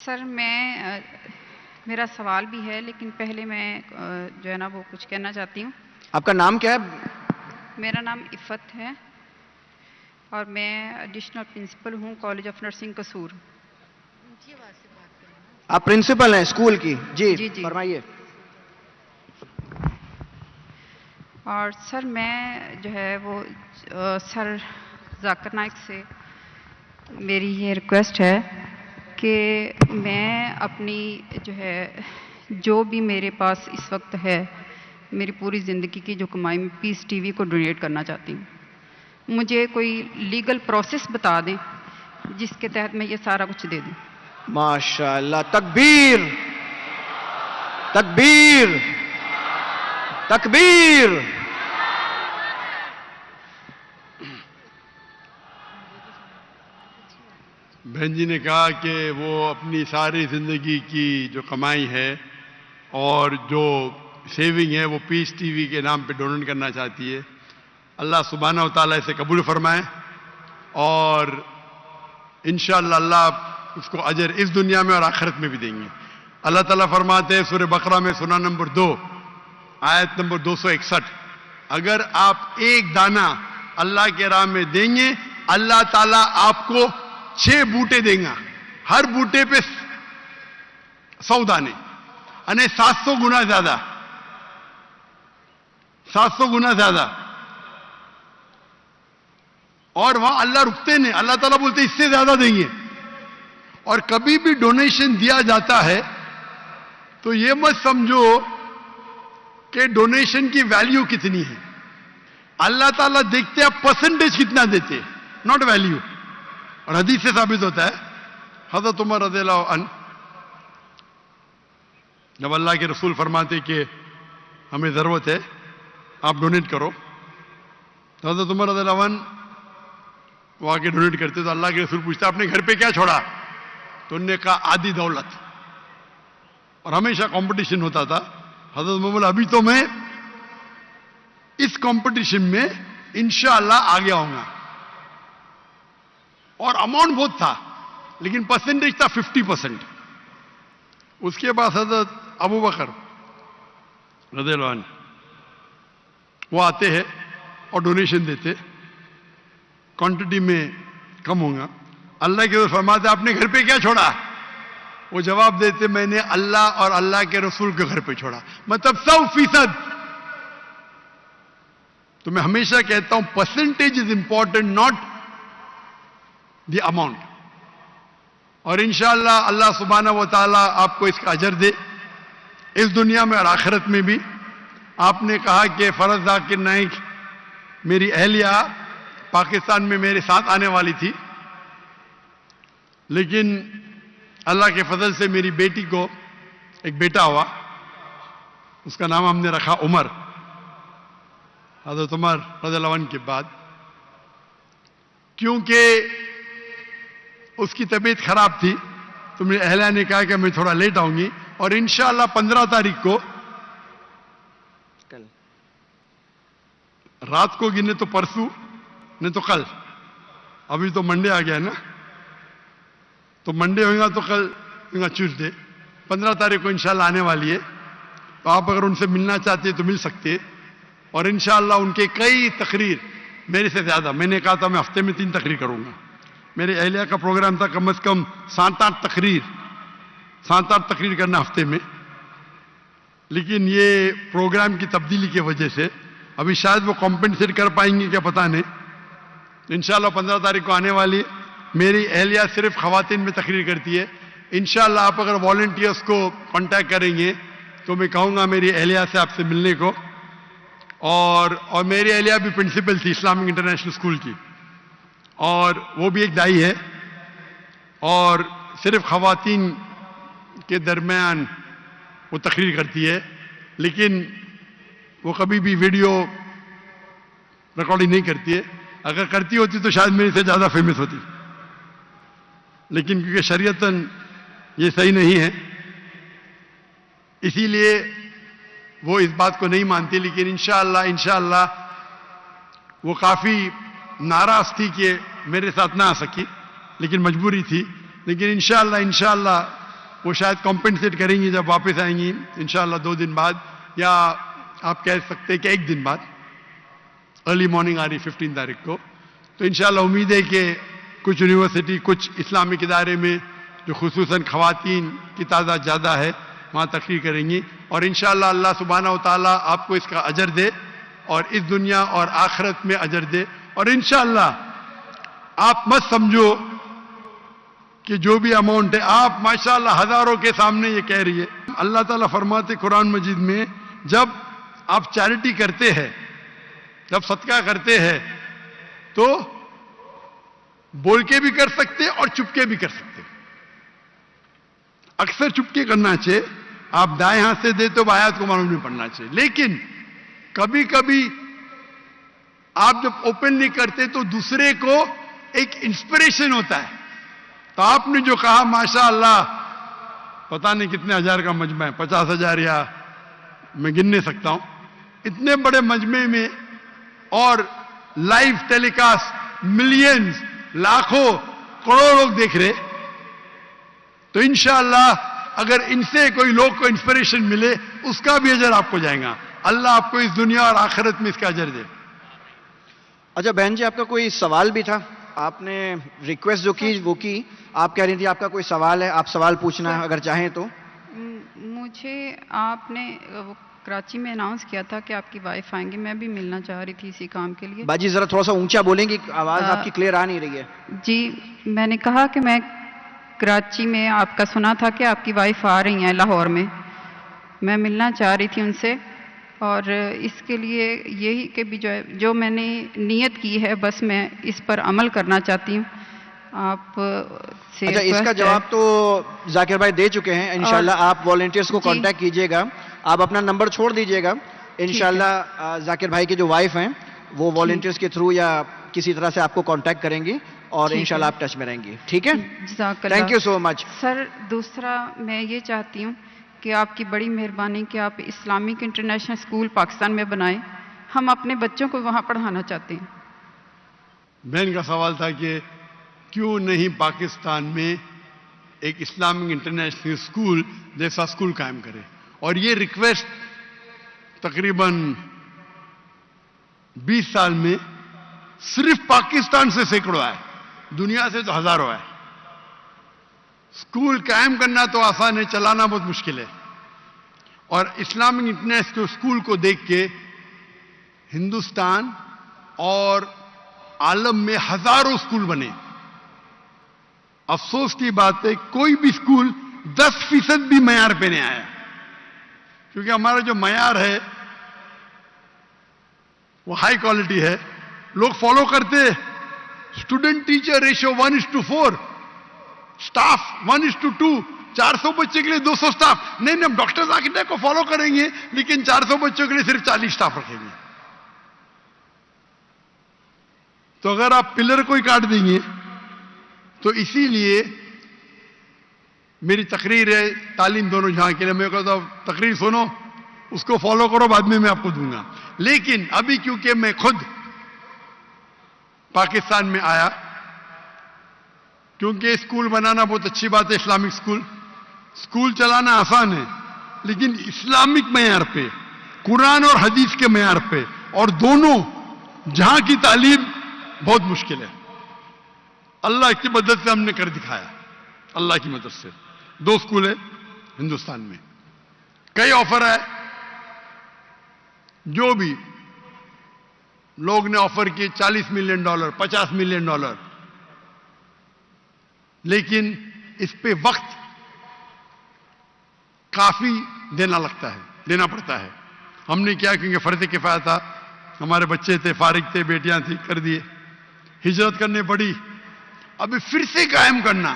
سر میں میرا سوال بھی ہے لیکن پہلے میں جو ہے نا وہ کچھ کہنا چاہتی ہوں. آپ کا نام کیا ہے؟ میرا نام عفت ہے اور میں ایڈیشنل پرنسپل ہوں کالج آف نرسنگ قصور. آپ پرنسپل ہیں اسکول کی؟ جی جی جی. فرمائیے. اور سر میں جو ہے وہ سر ذاکر نائک سے میری یہ ریکویسٹ ہے کہ میں اپنی جو ہے جو بھی میرے پاس اس وقت ہے میری پوری زندگی کی جو کمائی میں پیس ٹی وی کو ڈونیٹ کرنا چاہتی ہوں. مجھے کوئی لیگل پروسیس بتا دیں جس کے تحت میں یہ سارا کچھ دے دوں. ماشاء اللہ. تکبیر تکبیر تکبیر. بہن جی نے کہا کہ وہ اپنی ساری زندگی کی جو کمائی ہے اور جو سیونگ ہے وہ پیس ٹی وی کے نام پہ ڈونیٹ کرنا چاہتی ہے. اللہ سبحانہ و تعالیٰ اسے قبول فرمائے اور انشاءاللہ اللہ اس کو اجر اس دنیا میں اور آخرت میں بھی دیں گے. اللہ تعالیٰ فرماتے ہیں سورہ بقرہ میں سورہ نمبر 2 آیت نمبر 261 اگر آپ ایک دانہ اللہ کے راہ میں دیں گے اللہ تعالیٰ آپ کو 6 بوٹے دیں گا. ہر بوٹے پہ 100 دانے یعنی 700 گنا زیادہ 700 گنا زیادہ. اور وہاں اللہ رکتے نہیں. اللہ تعالیٰ بولتے اس سے زیادہ دیں گے. اور کبھی بھی ڈونیشن دیا جاتا ہے تو یہ مت سمجھو کہ ڈونیشن کی ویلیو کتنی ہے. اللہ تعالیٰ دیکھتے ہیں پرسنٹیج کتنا دیتے ناٹ ویلیو. اور حدیث سے ثابت ہوتا ہے حضرت عمر رضی اللہ عنہ جب اللہ کے رسول فرماتے کہ ہمیں ضرورت ہے آپ ڈونیٹ کرو تو حضرت عمر رضی اللہ عنہ وہ آ کے ڈونیٹ کرتے تو اللہ کے رسول پوچھتا آپ نے گھر پہ کیا چھوڑا تو انہوں نے کہا آدھی دولت. اور ہمیشہ کمپٹیشن ہوتا تھا. حضرت عمر ابھی تو میں اس کمپٹیشن میں انشاءاللہ آگے آؤں گا. اور اماؤنٹ بہت تھا لیکن پرسنٹیج تھا 50%. اس کے بعد حضرت ابو بکر رضی اللہ عنہ وہ آتے ہیں اور ڈونیشن دیتے کوانٹٹی میں کم ہوگا. اللہ کے رسول فرماتے آپ نے گھر پہ کیا چھوڑا. وہ جواب دیتے میں نے اللہ اور اللہ کے رسول کے گھر پہ چھوڑا. مطلب 100%. تو میں ہمیشہ کہتا ہوں percentage is important not the amount. اور انشاءاللہ اللہ سبحانہ و تعالیٰ آپ کو اس کا اجر دے اس دنیا میں اور آخرت میں بھی. آپ نے کہا کہ فرز ذاکر نائک میری اہلیہ پاکستان میں میرے ساتھ آنے والی تھی لیکن اللہ کے فضل سے میری بیٹی کو ایک بیٹا ہوا. اس کا نام ہم نے رکھا عمر. حضرت عمر رضی اللہ عنہ کے بعد کیونکہ اس کی طبیعت خراب تھی تو میری اہلیہ نے کہا کہ میں تھوڑا لیٹ آؤں گی اور انشاءاللہ 15 تاریخ کو رات کو گنے تو پرسوں نہیں تو کل. ابھی تو منڈے آ گیا ہے نا تو منڈے ہوگا تو کل ہوگا ٹیوزڈے. 15 تاریخ کو انشاءاللہ آنے والی ہے. تو آپ اگر ان سے ملنا چاہتے تو مل سکتے. اور انشاءاللہ ان کے کئی تقریر میرے سے زیادہ میں نے کہا تھا میں ہفتے میں 3 تقریر کروں گا. میرے اہلیہ کا پروگرام تھا کم از کم 7-8 تقریر کرنا ہفتے میں. لیکن یہ پروگرام کی تبدیلی کی وجہ سے ابھی شاید وہ کمپنسیٹ کر پائیں گے کیا پتہ نہیں. انشاءاللہ 15 تاریخ کو آنے والی ہے. میری اہلیہ صرف خواتین میں تقریر کرتی ہے. انشاءاللہ آپ اگر والنٹیئرس کو کانٹیکٹ کریں گے تو میں کہوں گا میری اہلیہ سے آپ سے ملنے کو. اور میری اہلیہ بھی پرنسپل تھی اسلامک انٹرنیشنل اسکول کی اور وہ بھی ایک دائی ہے اور صرف خواتین کے درمیان وہ تقریر کرتی ہے. لیکن وہ کبھی بھی ویڈیو ریکارڈنگ نہیں کرتی ہے. اگر کرتی ہوتی تو شاید میرے سے زیادہ فیمس ہوتی لیکن کیونکہ شریعتاً یہ صحیح نہیں ہے اسی لیے وہ اس بات کو نہیں مانتی. لیکن انشاءاللہ وہ کافی ناراض تھی کہ میرے ساتھ نہ آ سکی لیکن مجبوری تھی. لیکن انشاءاللہ وہ شاید کمپنسیٹ کریں گی جب واپس آئیں گی انشاءاللہ 2 دن بعد, یا آپ کہہ سکتے ہیں کہ 1 دن بعد, ارلی مارننگ آ رہی 15 تاریخ کو. تو انشاءاللہ امید ہے کہ کچھ یونیورسٹی, کچھ اسلامک ادارے میں جو خصوصاً خواتین کی تعداد زیادہ ہے وہاں تقریر کریں گی, اور انشاءاللہ اللہ سبحانہ و تعالیٰ آپ کو اس کا اجر دے اور اس دنیا اور آخرت میں اجر دے. اور انشاءاللہ آپ مت سمجھو کہ جو بھی اماؤنٹ ہے, آپ ماشاءاللہ ہزاروں کے سامنے یہ کہہ رہی ہے. اللہ تعالیٰ فرماتے قرآن مجید میں, جب آپ چیریٹی کرتے ہیں, جب صدقہ کرتے ہیں تو بول کے بھی کر سکتے اور چپ کے بھی کر سکتے. اکثر چپ کے کرنا چاہیے, آپ دائیں ہاتھ سے دے تو آیات کو معلوم نہیں پڑنا چاہیے. لیکن کبھی کبھی آپ جب اوپنلی کرتے تو دوسرے کو ایک انسپریشن ہوتا ہے. تو آپ نے جو کہا ماشاءاللہ, پتہ نہیں کتنے ہزار کا مجمع ہے, 50,000 یا میں گن نہیں سکتا ہوں, اتنے بڑے مجمع میں اور لائیو ٹیلی کاسٹ ملینز, لاکھوں, کروڑوں لوگ دیکھ رہے, تو انشاءاللہ اگر ان سے کوئی لوگ کو انسپریشن ملے اس کا بھی اجر آپ کو جائے گا. اللہ آپ کو اس دنیا اور آخرت میں اس کا اجر دے. اچھا بہن جی, آپ کا کوئی سوال بھی تھا, آپ نے ریکویسٹ جو کی وہ کی, آپ کہہ رہی تھی آپ کا کوئی سوال ہے, آپ سوال پوچھنا ہے اگر چاہیں تو. مجھے آپ نے وہ کراچی میں اناؤنس کیا تھا کہ آپ کی وائف آئیں گے, میں بھی ملنا چاہ رہی تھی اسی کام کے لیے. باجی ذرا تھوڑا سا اونچا بولیں گی, آواز آپ کی کلیئر آ نہیں رہی ہے. جی, میں نے کہا کہ میں کراچی میں آپ کا سنا تھا کہ آپ کی وائف آ رہی ہیں لاہور میں, میں ملنا چاہ رہی تھی ان سے, اور اس کے لیے یہی کہ بھی جو میں نے نیت کی ہے بس میں اس پر عمل کرنا چاہتی ہوں. آپ سے اچھا, اس کا جواب تو ذاکر بھائی دے چکے ہیں. انشاءاللہ آپ والنٹیئرز کو کانٹیکٹ کیجئے گا, آپ اپنا نمبر چھوڑ دیجئے گا. انشاءاللہ ذاکر بھائی کے جو وائف ہیں وہ والنٹیئرز کے تھرو یا کسی طرح سے آپ کو کانٹیکٹ کریں گی, اور انشاءاللہ آپ ٹچ میں رہیں گی. ٹھیک ہے, تھینک یو سو مچ. سر دوسرا میں یہ چاہتی ہوں کہ آپ کی بڑی مہربانی کہ آپ اسلامک انٹرنیشنل اسکول پاکستان میں بنائیں, ہم اپنے بچوں کو وہاں پڑھانا چاہتے ہیں. بہن کا سوال تھا کہ کیوں نہیں پاکستان میں ایک اسلامک انٹرنیشنل اسکول جیسا اسکول قائم کرے, اور یہ ریکویسٹ تقریباً 20 سال میں صرف پاکستان سے سینکڑوں آئے, دنیا سے تو ہزاروں آئے. اسکول قائم کرنا تو آسان ہے, چلانا بہت مشکل ہے. اور اسلامک انٹرنیشنل اسکول کو دیکھ کے ہندوستان اور عالم میں ہزاروں اسکول بنے. افسوس کی بات ہے کوئی بھی اسکول 10% بھی معیار پہ نہیں آیا, کیونکہ ہمارا جو معیار ہے وہ ہائی کوالٹی ہے, لوگ فالو کرتے. اسٹوڈنٹ ٹیچر ریشو 1:4, اسٹاف 1:2, 400 بچے کے لیے 200 اسٹاف. نہیں, ہم ڈاکٹر ذاکر کو فالو کریں گے لیکن 400 بچوں کے لیے صرف 40 اسٹاف رکھیں گے. تو اگر آپ پلر کو ہی کاٹ دیں گے, تو اسی لیے میری تقریر ہے تعلیم دونوں جہاں کے لیے, میں کہتا ہوں تقریر سنو, اس کو فالو کرو, بعد میں آپ کو دوں گا. لیکن ابھی کیونکہ میں خود پاکستان میں آیا, کیونکہ اسکول بنانا بہت اچھی بات ہے, اسلامک اسکول چلانا آسان ہے, لیکن اسلامک معیار پہ, قرآن اور حدیث کے معیار پہ, اور دونوں جہاں کی تعلیم بہت مشکل ہے. اللہ کی مدد سے ہم نے کر دکھایا, اللہ کی مدد سے. 2 اسکول ہے ہندوستان میں, کئی آفر ہے, جو بھی لوگ نے آفر کیے $40 ملین, $50 ملین, لیکن اس پہ وقت کافی دینا پڑتا ہے. ہم نے کیا, کیونکہ فرض کفایہ تھا, ہمارے بچے تھے, فارغ تھے, بیٹیاں تھیں, کر دیے. ہجرت کرنی پڑی, ابھی پھر سے قائم کرنا